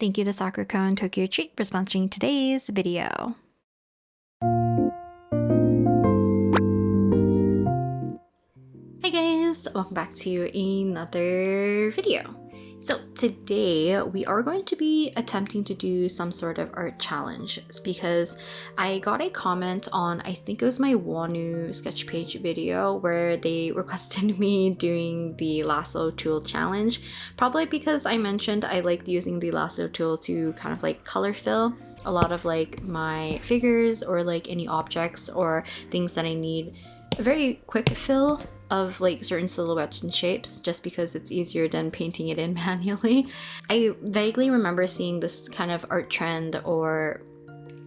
Thank you to Sakuraco and TokyoTreat for sponsoring today's video. Hey guys, welcome back to another video. So today we are going to be attempting to do some sort of art challenge. It's because I got a comment on, I think it was my Oneul sketch page video, where they requested me doing the Lasso Tool challenge. Probably because I mentioned I liked using the Lasso Tool to kind of like color fill a lot of like my figures or like any objects or things that I need a very quick fill of like certain silhouettes and shapes, just because it's easier than painting it in manually. I vaguely remember seeing this kind of art trend or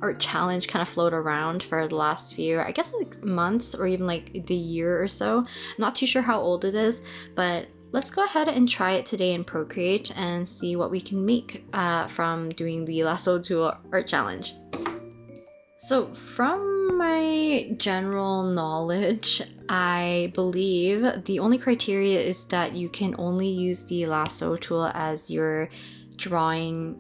art challenge kind of float around for the last few, I guess like months or even like the year or so. I'm not too sure how old it is, but let's go ahead and try it today in Procreate and see what we can make from doing the Lasso Tool art challenge. So from my general knowledge, I believe the only criteria is that you can only use the Lasso tool as your drawing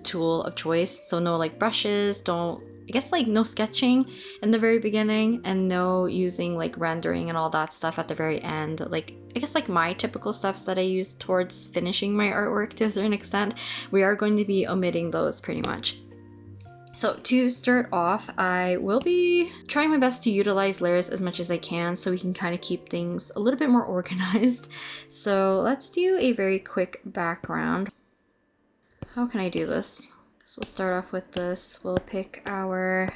tool of choice. So no like brushes, I guess like no sketching in the very beginning, and no using like rendering and all that stuff at the very end. Like I guess like my typical steps that I use towards finishing my artwork to a certain extent, we are going to be omitting those pretty much. So to start off, I will be trying my best to utilize layers as much as I can so we can kind of keep things a little bit more organized. So let's do a very quick background. How can I do this? So we'll start off with this. We'll pick our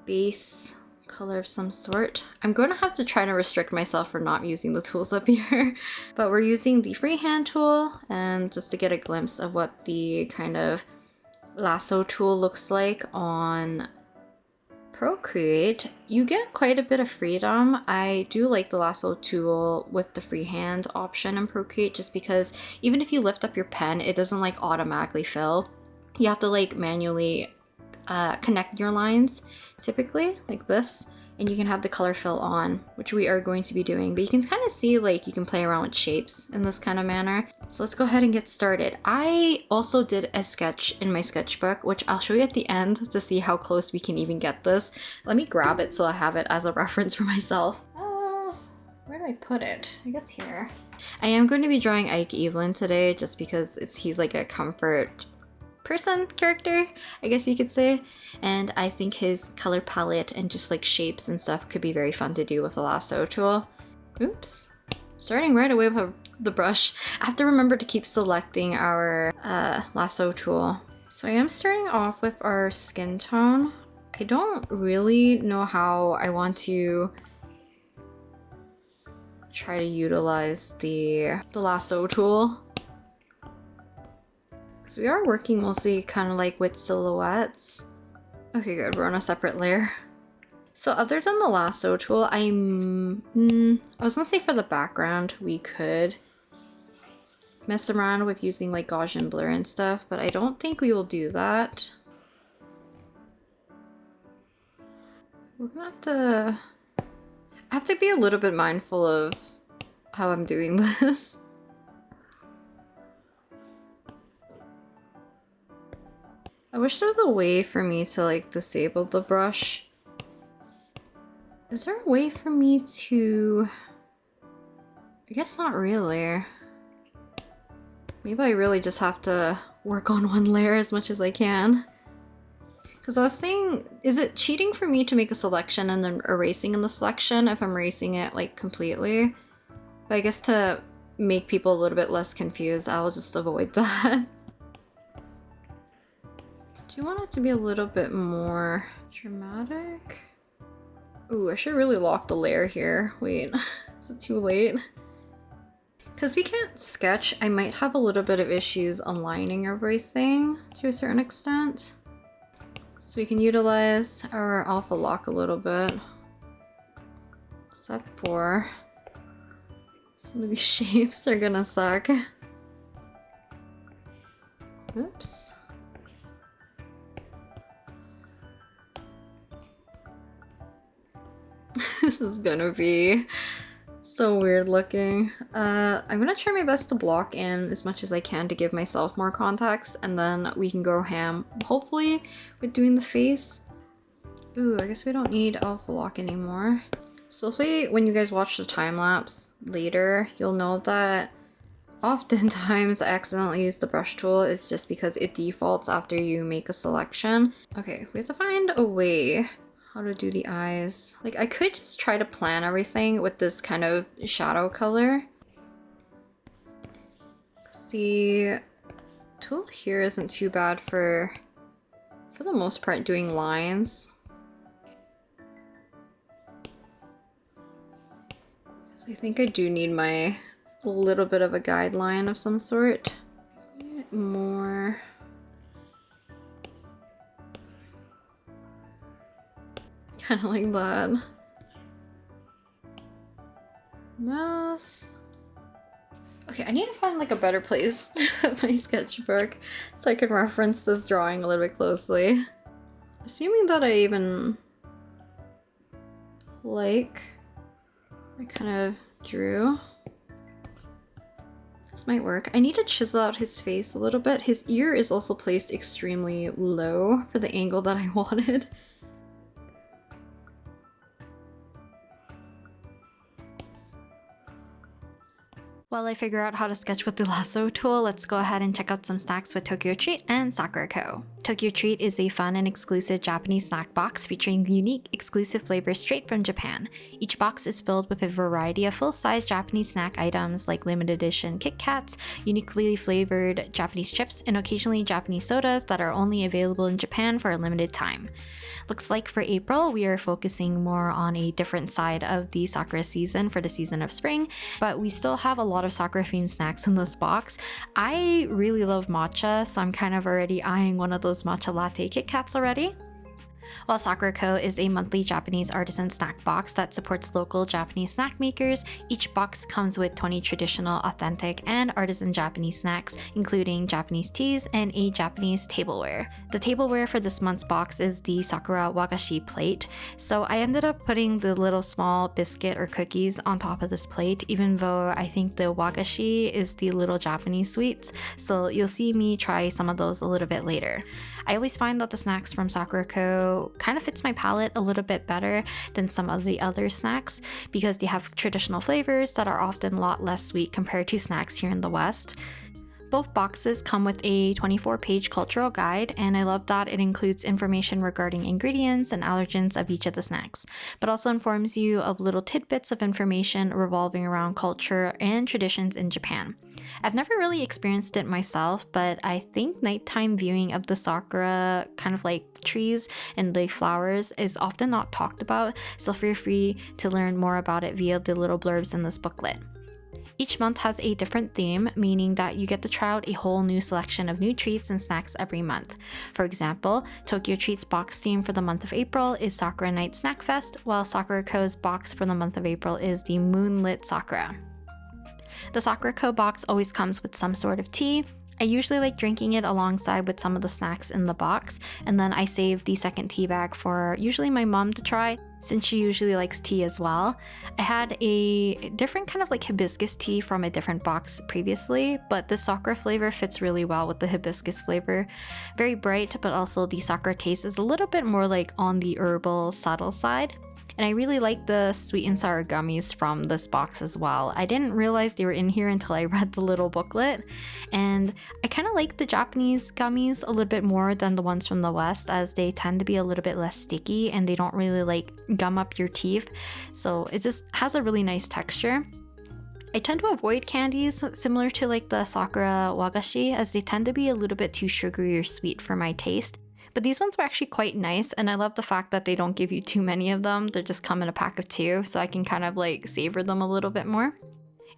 base color of some sort. I'm going to have to try to restrict myself for not using the tools up here, but we're using the freehand tool, and just to get a glimpse of what the kind of Lasso tool looks like on Procreate, you get quite a bit of freedom. I do like the Lasso tool with the freehand option in Procreate, just because even if you lift up your pen, it doesn't like automatically fill. You have to like manually connect your lines, typically like this, and you can have the color fill on, which we are going to be doing. But you can kind of see like you can play around with shapes in this kind of manner. So let's go ahead and get started. I also did a sketch in my sketchbook, which I'll show you at the end to see how close we can even get this. Let me grab it so I have it as a reference for myself. Where do I put it? I guess here. I am going to be drawing Ike Evelyn today, just because he's like a comfort person character, I guess you could say, and I think his color palette and just like shapes and stuff could be very fun to do with a Lasso tool. Oops, starting right away with the brush. I have to remember to keep selecting our Lasso tool. So I am starting off with our skin tone. I don't really know how I want to try to utilize the Lasso tool. So we are working mostly kind of like with silhouettes. Okay, good, we're on a separate layer. So other than the Lasso tool, I was gonna say for the background, we could mess around with using like Gaussian blur and stuff, but I don't think we will do that. We're gonna I have to be a little bit mindful of how I'm doing this. I wish there was a way for me to like disable the brush. Is there a way for me to... I guess not really. Maybe I really just have to work on one layer as much as I can. Because I was saying, is it cheating for me to make a selection and then erasing in the selection if I'm erasing it like completely? But I guess to make people a little bit less confused, I will just avoid that. Do you want it to be a little bit more dramatic? Ooh, I should really lock the layer here. Wait, is it too late? Because we can't sketch, I might have a little bit of issues aligning everything to a certain extent. So we can utilize our alpha lock a little bit. Except for some of these shapes are gonna suck. Oops. This is gonna be So weird looking. I'm gonna try my best to block in as much as I can to give myself more context, and then we can go ham, hopefully, with doing the face. Ooh, I guess we don't need alpha lock anymore. So hopefully when you guys watch the time lapse later, you'll know that oftentimes I accidentally use the brush tool. It's just because it defaults after you make a selection. Okay, we have to find a way how to do the eyes. Like, I could just try to plan everything with this kind of shadow color. The tool here isn't too bad for the most part doing lines. I think I do need a little bit of a guideline of some sort. More. Kind of like that. Mouth. Okay, I need to find like a better place to put my sketchbook so I can reference this drawing a little bit closely. Assuming that I even like I kind of drew. This might work. I need to chisel out his face a little bit. His ear is also placed extremely low for the angle that I wanted. While I figure out how to sketch with the Lasso Tool, let's go ahead and check out some snacks with TokyoTreat and Sakuraco. TokyoTreat is a fun and exclusive Japanese snack box featuring unique, exclusive flavors straight from Japan. Each box is filled with a variety of full-size Japanese snack items like limited edition Kit Kats, uniquely flavored Japanese chips, and occasionally Japanese sodas that are only available in Japan for a limited time. Looks like for April, we are focusing more on a different side of the Sakura season for the season of spring, but we still have a lot of Sakura-themed snacks in this box. I really love matcha, so I'm kind of already eyeing one of those matcha latte Kit Kats already. While Sakuraco is a monthly Japanese artisan snack box that supports local Japanese snack makers, each box comes with 20 traditional, authentic, and artisan Japanese snacks, including Japanese teas and a Japanese tableware. The tableware for this month's box is the Sakura Wagashi plate, so I ended up putting the little small biscuit or cookies on top of this plate, even though I think the Wagashi is the little Japanese sweets, so you'll see me try some of those a little bit later. I always find that the snacks from Sakuraco kind of fits my palate a little bit better than some of the other snacks because they have traditional flavors that are often a lot less sweet compared to snacks here in the West. Both boxes come with a 24-page cultural guide, and I love that it includes information regarding ingredients and allergens of each of the snacks, but also informs you of little tidbits of information revolving around culture and traditions in Japan. I've never really experienced it myself, but I think nighttime viewing of the sakura kind of like trees and the flowers is often not talked about, so feel free to learn more about it via the little blurbs in this booklet. Each month has a different theme, meaning that you get to try out a whole new selection of new treats and snacks every month. For example, TokyoTreat's box theme for the month of April is Sakura Night Snack Fest, while Sakuraco's box for the month of April is the Moonlit Sakura. The Sakuraco box always comes with some sort of tea. I usually like drinking it alongside with some of the snacks in the box, and then I save the second tea bag for usually my mom to try, since she usually likes tea as well. I had a different kind of like hibiscus tea from a different box previously, but the Sakura flavor fits really well with the hibiscus flavor. Very bright, but also the Sakura taste is a little bit more like on the herbal subtle side. And I really like the sweet and sour gummies from this box as well. I didn't realize they were in here until I read the little booklet. And I kind of like the Japanese gummies a little bit more than the ones from the West, as they tend to be a little bit less sticky and they don't really like gum up your teeth. So it just has a really nice texture. I tend to avoid candies similar to like the Sakura Wagashi, as they tend to be a little bit too sugary or sweet for my taste. But these ones were actually quite nice, and I love the fact that they don't give you too many of them. They just come in a pack of 2, so I can kind of like savor them a little bit more.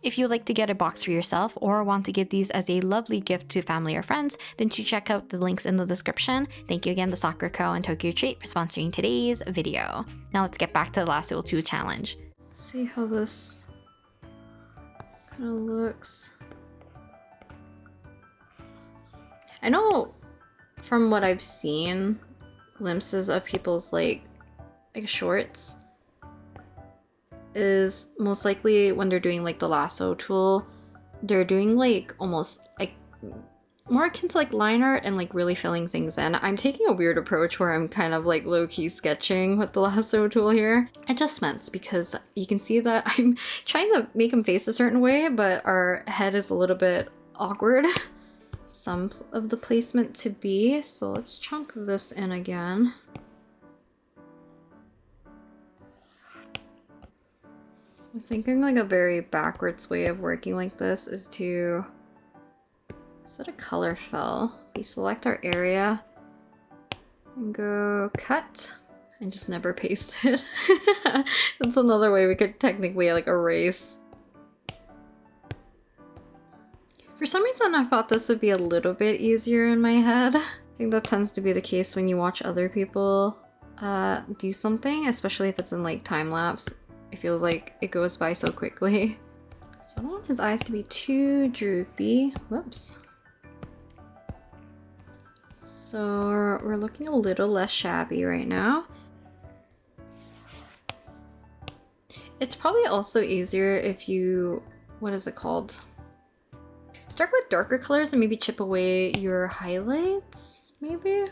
If you'd like to get a box for yourself or want to give these as a lovely gift to family or friends, then do check out the links in the description. Thank you again to Sakuraco and TokyoTreat for sponsoring today's video. Now let's get back to the Lasso Tool challenge. Let's see how this kind of looks. I know from what I've seen, glimpses of people's like shorts, is most likely when they're doing like the lasso tool, they're doing like almost like more akin to like line art and like really filling things in. I'm taking a weird approach where I'm kind of like low-key sketching with the lasso tool here. Adjustments, because you can see that I'm trying to make him face a certain way, but our head is a little bit awkward. Some of the placement to be, so let's chunk this in again. I'm thinking like a very backwards way of working like this is to set a color fill. We select our area and go cut and just never paste it. That's another way we could technically like erase. For some reason I thought this would be a little bit easier in my head. I think that tends to be the case when you watch other people do something, especially if it's in like time lapse. It feels like it goes by so quickly. So I don't want his eyes to be too droopy. Whoops. So we're looking a little less shabby right now. It's probably also easier if you, what is it called? Start with darker colors and maybe chip away your highlights, maybe?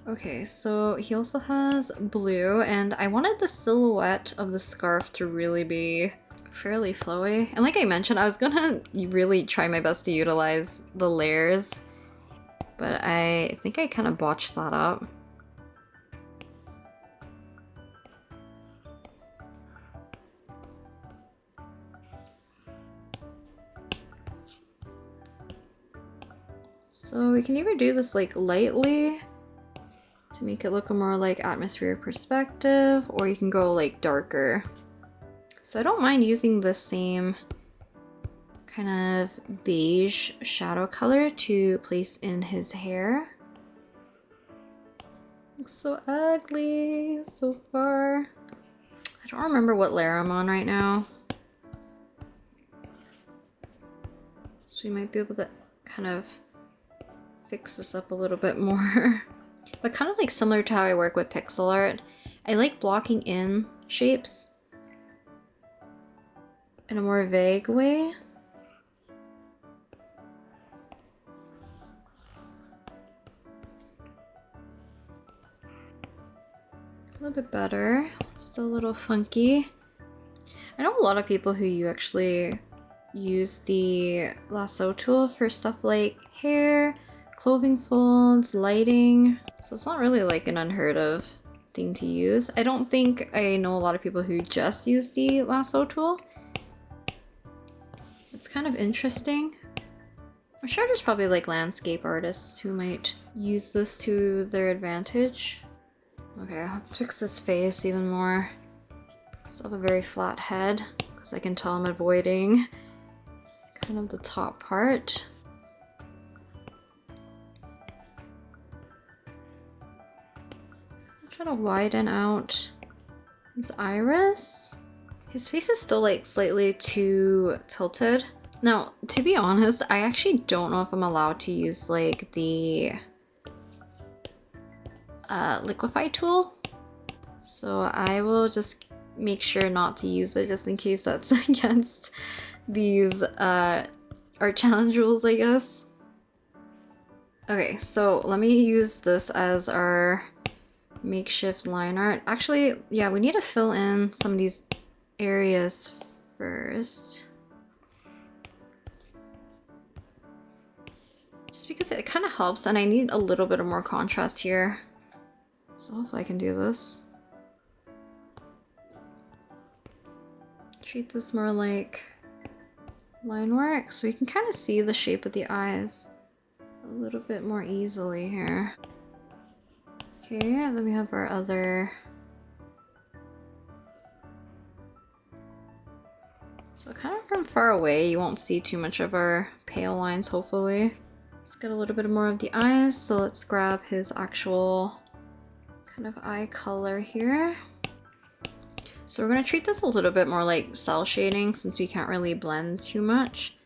Okay, so he also has blue, and I wanted the silhouette of the scarf to really be fairly flowy. And like I mentioned, I was gonna really try my best to utilize the layers, but I think I kind of botched that up. So we can either do this like lightly to make it look a more like atmospheric perspective, or you can go like darker. So I don't mind using the same kind of beige shadow color to place in his hair. Looks so ugly so far. I don't remember what layer I'm on right now. So we might be able to kind of fix this up a little bit more. But kind of like similar to how I work with pixel art, I like blocking in shapes in a more vague way. A little bit better, still a little funky. I know a lot of people who actually use the lasso tool for stuff like hair, clothing folds, lighting. So it's not really like an unheard of thing to use. I don't think I know a lot of people who just use the lasso tool. It's kind of interesting. I'm sure there's probably like landscape artists who might use this to their advantage. Okay, let's fix this face even more. Still have a very flat head because I can tell I'm avoiding kind of the top part. Try to widen out his iris. His face is still like slightly too tilted. Now, to be honest, I actually don't know if I'm allowed to use like the liquify tool. So I will just make sure not to use it just in case that's against these art challenge rules, I guess. Okay, so let me use this as our makeshift line art. Actually, yeah, we need to fill in some of these areas first. Just because it kind of helps, and I need a little bit of more contrast here. So hopefully I can do this. Treat this more like line work, so we can kind of see the shape of the eyes a little bit more easily here. Okay, then we have our other. So kind of from far away, you won't see too much of our pale lines, hopefully. Let's get a little bit more of the eyes, so let's grab his actual kind of eye color here. So we're going to treat this a little bit more like cell shading since we can't really blend too much.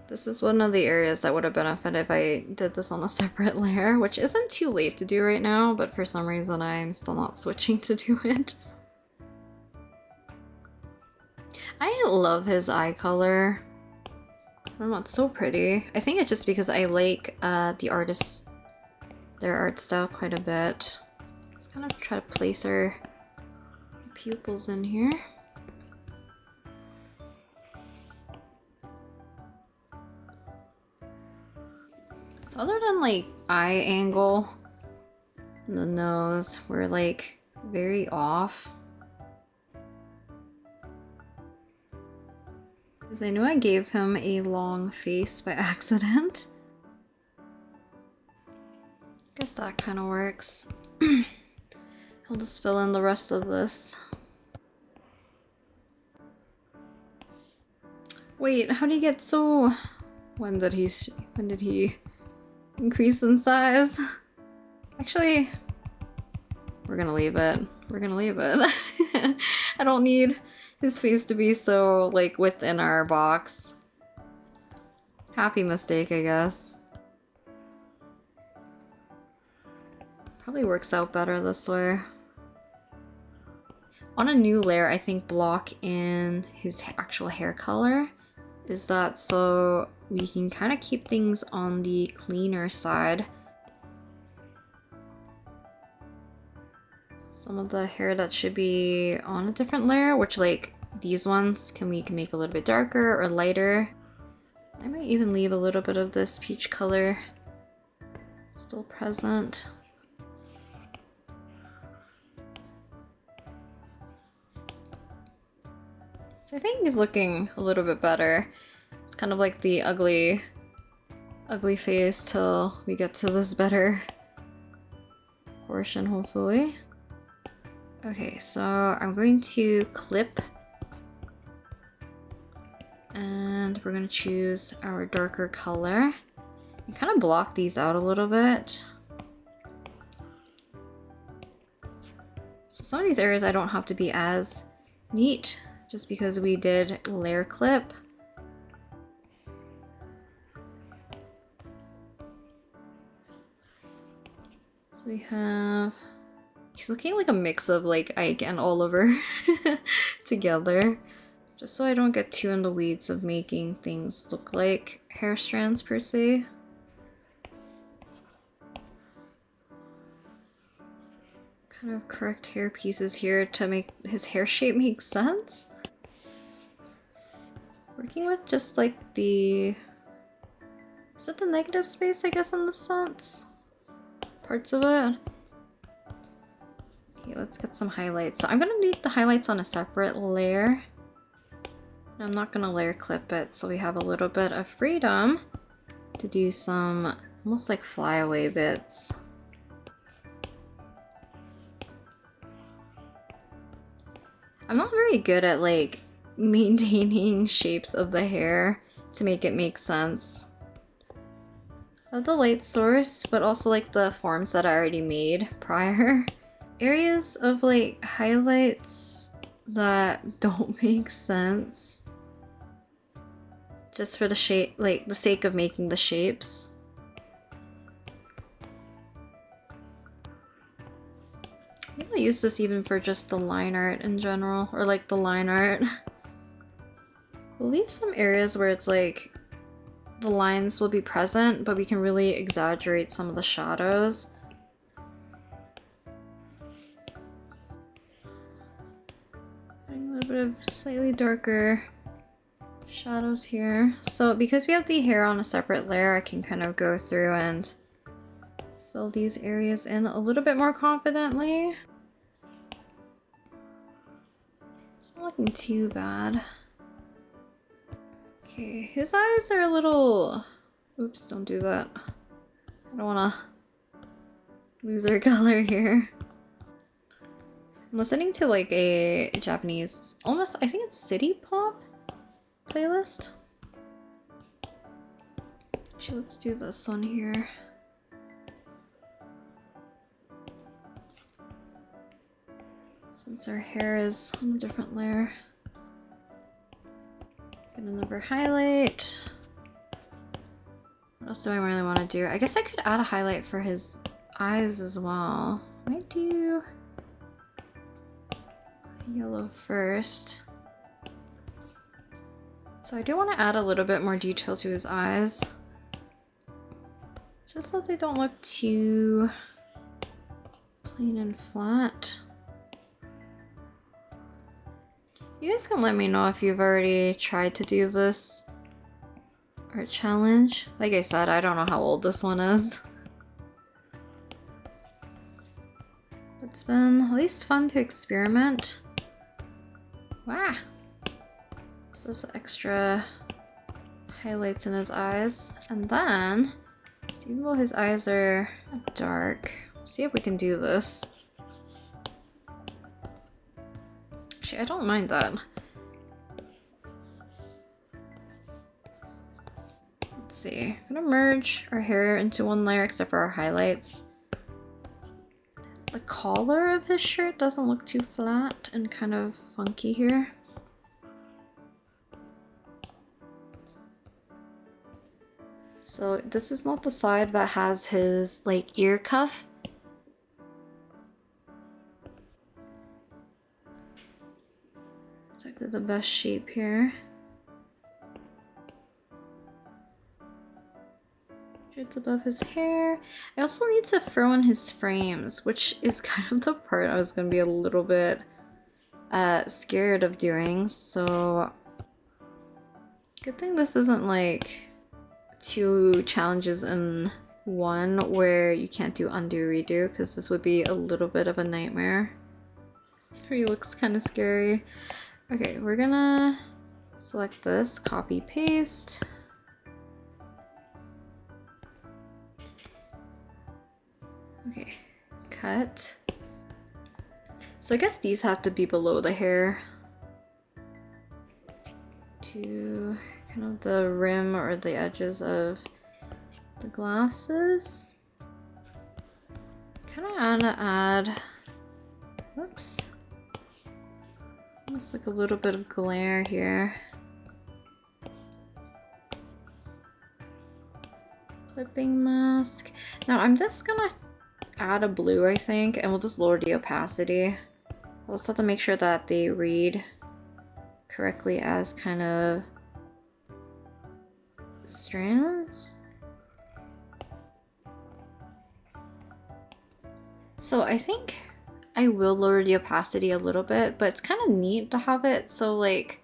This is one of the areas that would have benefited if I did this on a separate layer, which isn't too late to do right now, but for some reason I'm still not switching to do it. I love his eye color. I don't know, it's so pretty. I think it's just because I like the artists, their art style quite a bit. Let's kind of try to place our pupils in here. So other than like eye angle and the nose, we're like very off. Because I know I gave him a long face by accident. Guess that kind of works. I'll just fill in the rest of this. Wait, how do you get so... When did he increase in size? Actually, we're gonna leave it. We're gonna leave it. I don't need his face to be so, like, within our box. Happy mistake, I guess. Probably works out better this way. On a new layer, I think block in his actual hair color. Is that so we can kind of keep things on the cleaner side. Some of the hair that should be on a different layer, which like these ones, we can make a little bit darker or lighter. I might even leave a little bit of this peach color still present. So I think he's looking a little bit better. It's kind of like the ugly face till we get to this better portion, hopefully. Okay, so I'm going to clip. And we're going to choose our darker color. And kind of block these out a little bit. So some of these areas I don't have to be as neat, just because we did layer clip. So we have... He's looking like a mix of like Ike and Oliver together. Just so I don't get too in the weeds of making things look like hair strands per se. Kind of correct hair pieces here to make his hair shape make sense. Working with just like the... Is it the negative space, I guess, in the sense? Parts of it. Okay, let's get some highlights. So I'm gonna need the highlights on a separate layer. I'm not gonna layer clip it, so we have a little bit of freedom to do some almost like flyaway bits. I'm not very good at like maintaining shapes of the hair to make it make sense of the light source, but also like the forms that I already made prior. Areas of like highlights that don't make sense just for the shape, like the sake of making the shapes. Maybe I'll use this even for just the line art in general, or like the line art. We'll leave some areas where it's like the lines will be present, but we can really exaggerate some of the shadows. Adding a little bit of slightly darker shadows here. So because we have the hair on a separate layer, I can kind of go through and fill these areas in a little bit more confidently. It's not looking too bad. Okay, his eyes are a little... Oops, don't do that. I don't want to lose our color here. I'm listening to like a Japanese, almost, I think it's city pop playlist. Actually, let's do this one here. Since our hair is on a different layer. Get another highlight. What else do I really want to do? I guess I could add a highlight for his eyes as well. I might do yellow first. So I do want to add a little bit more detail to his eyes. Just so they don't look too plain and flat. You guys can let me know if you've already tried to do this art challenge. Like I said, I don't know how old this one is. It's been at least fun to experiment. Wow. This is extra highlights in his eyes. And then, so even though his eyes are dark, see if we can do this. Actually, I don't mind that. Let's see. I'm gonna merge our hair into one layer except for our highlights. The collar of his shirt doesn't look too flat and kind of funky here. So this is not the side that has his like ear cuff. It's like the best shape here. It's above his hair. I also need to throw in his frames, which is kind of the part I was gonna be a little bit scared of doing. So good thing this isn't like 2 challenges in one where you can't do undo redo, because this would be a little bit of a nightmare. He looks kind of scary. Okay, we're gonna select this, copy paste. Okay, cut. So I guess these have to be below the hair to kind of the rim or the edges of the glasses. Kind of want to add, whoops, almost like a little bit of glare here. Clipping mask. Now I'm just gonna add a blue, I think, and we'll just lower the opacity. We'll also have to make sure that they read correctly as kind of strands. So I think I will lower the opacity a little bit, but it's kind of neat to have it so like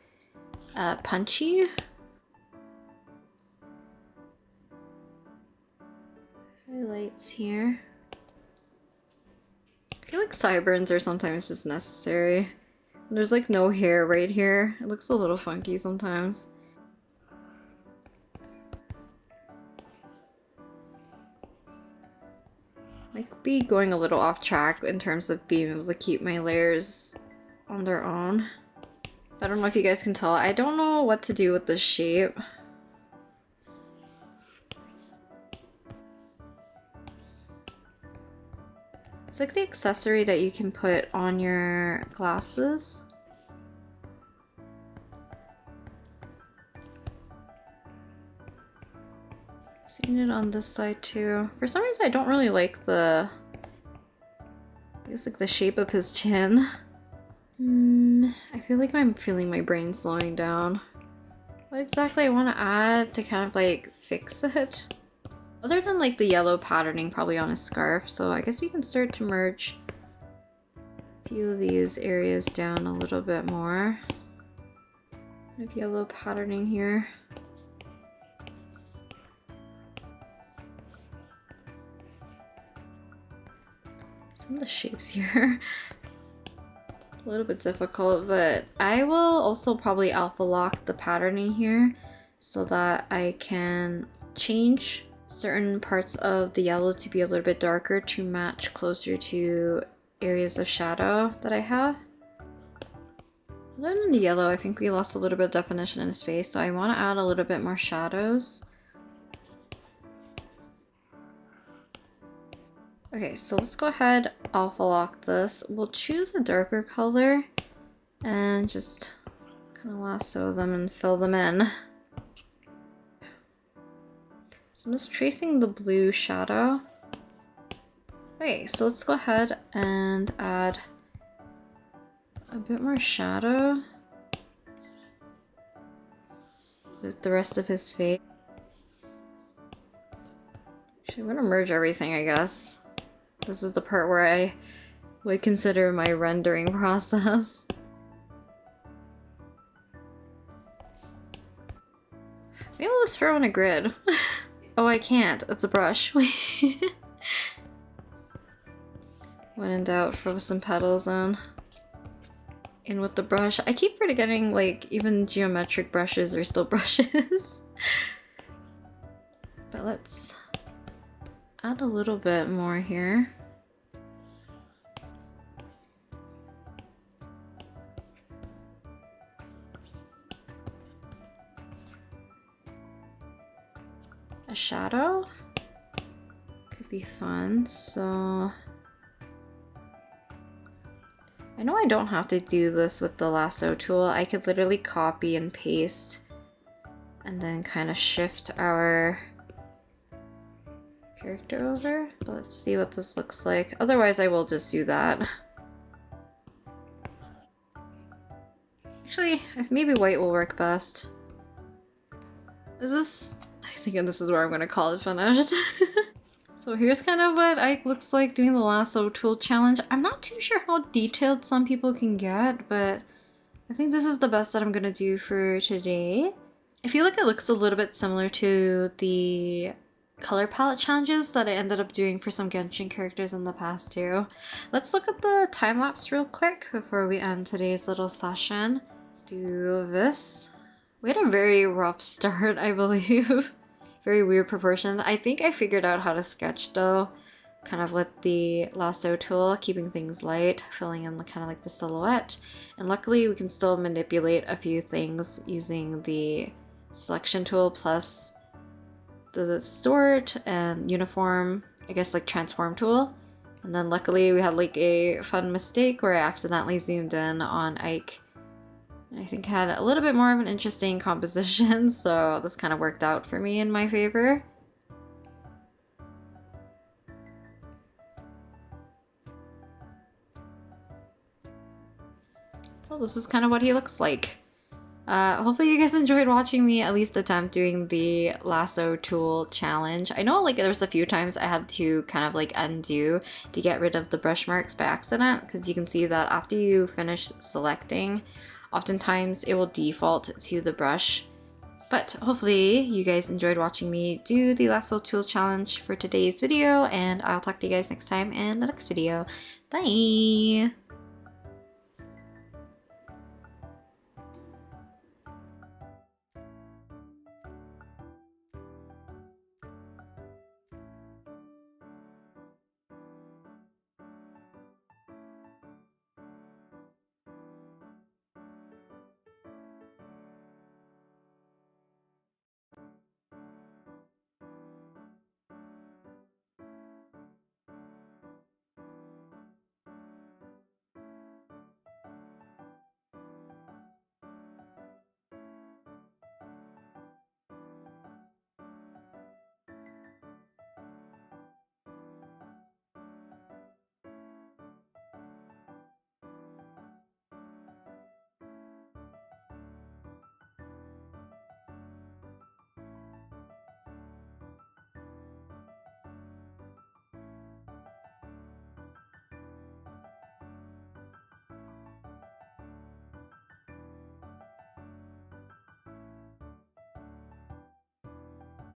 punchy. Highlights here. I feel like sideburns are sometimes just necessary. There's like no hair right here. It looks a little funky sometimes. Might be going a little off track in terms of being able to keep my layers on their own. I don't know if you guys can tell. I don't know what to do with this shape. It's like the accessory that you can put on your glasses. Seeing it on this side too. For some reason I don't really like the, I guess like the shape of his chin. I feel like I'm feeling my brain slowing down. What exactly I want to add to kind of like fix it? Other than like the yellow patterning probably on his scarf, so I guess we can start to merge a few of these areas down a little bit more. Kind of yellow patterning here. Some of the shapes here a little bit difficult, but I will also probably alpha lock the patterning here so that I can change certain parts of the yellow to be a little bit darker to match closer to areas of shadow that I have. Other than the yellow, I think we lost a little bit of definition in his face, so I want to add a little bit more shadows. Okay, so let's go ahead, alpha lock this. We'll choose a darker color and just kind of lasso them and fill them in. So I'm just tracing the blue shadow. Okay, so let's go ahead and add a bit more shadow with the rest of his face. Actually, I'm gonna merge everything, I guess. This is the part where I would consider my rendering process. Maybe I'll just throw in a grid. Oh, I can't. It's a brush. When in doubt, throw some petals in with the brush. I keep forgetting, like, even geometric brushes are still brushes. But let's add a little bit more here. A shadow could be fun, so I know I don't have to do this with the lasso tool. I could literally copy and paste and then kind of shift our character over. But let's see what this looks like. Otherwise, I will just do that. Actually, maybe white will work best. Is this? I think this is where I'm gonna call it finished. So here's kind of what it looks like doing the lasso tool challenge. I'm not too sure how detailed some people can get, but I think this is the best that I'm gonna do for today. I feel like it looks a little bit similar to the color palette challenges that I ended up doing for some Genshin characters in the past too. Let's look at the time lapse real quick before we end today's little session. Do this. We had a very rough start, I believe. Very weird proportions. I think I figured out how to sketch though, kind of with the lasso tool, keeping things light, filling in the kind of like the silhouette. And luckily we can still manipulate a few things using the selection tool plus the distort and uniform, I guess like transform tool. And then luckily we had like a fun mistake where I accidentally zoomed in on Ike. I think had a little bit more of an interesting composition, so this kind of worked out for me in my favor. So this is kind of what he looks like. Hopefully you guys enjoyed watching me at least attempt doing the lasso tool challenge. I know like there's a few times I had to kind of like undo to get rid of the brush marks by accident, because you can see that after you finish selecting, oftentimes it will default to the brush. But hopefully you guys enjoyed watching me do the lasso tool challenge for today's video, and I'll talk to you guys next time in the next video. Bye!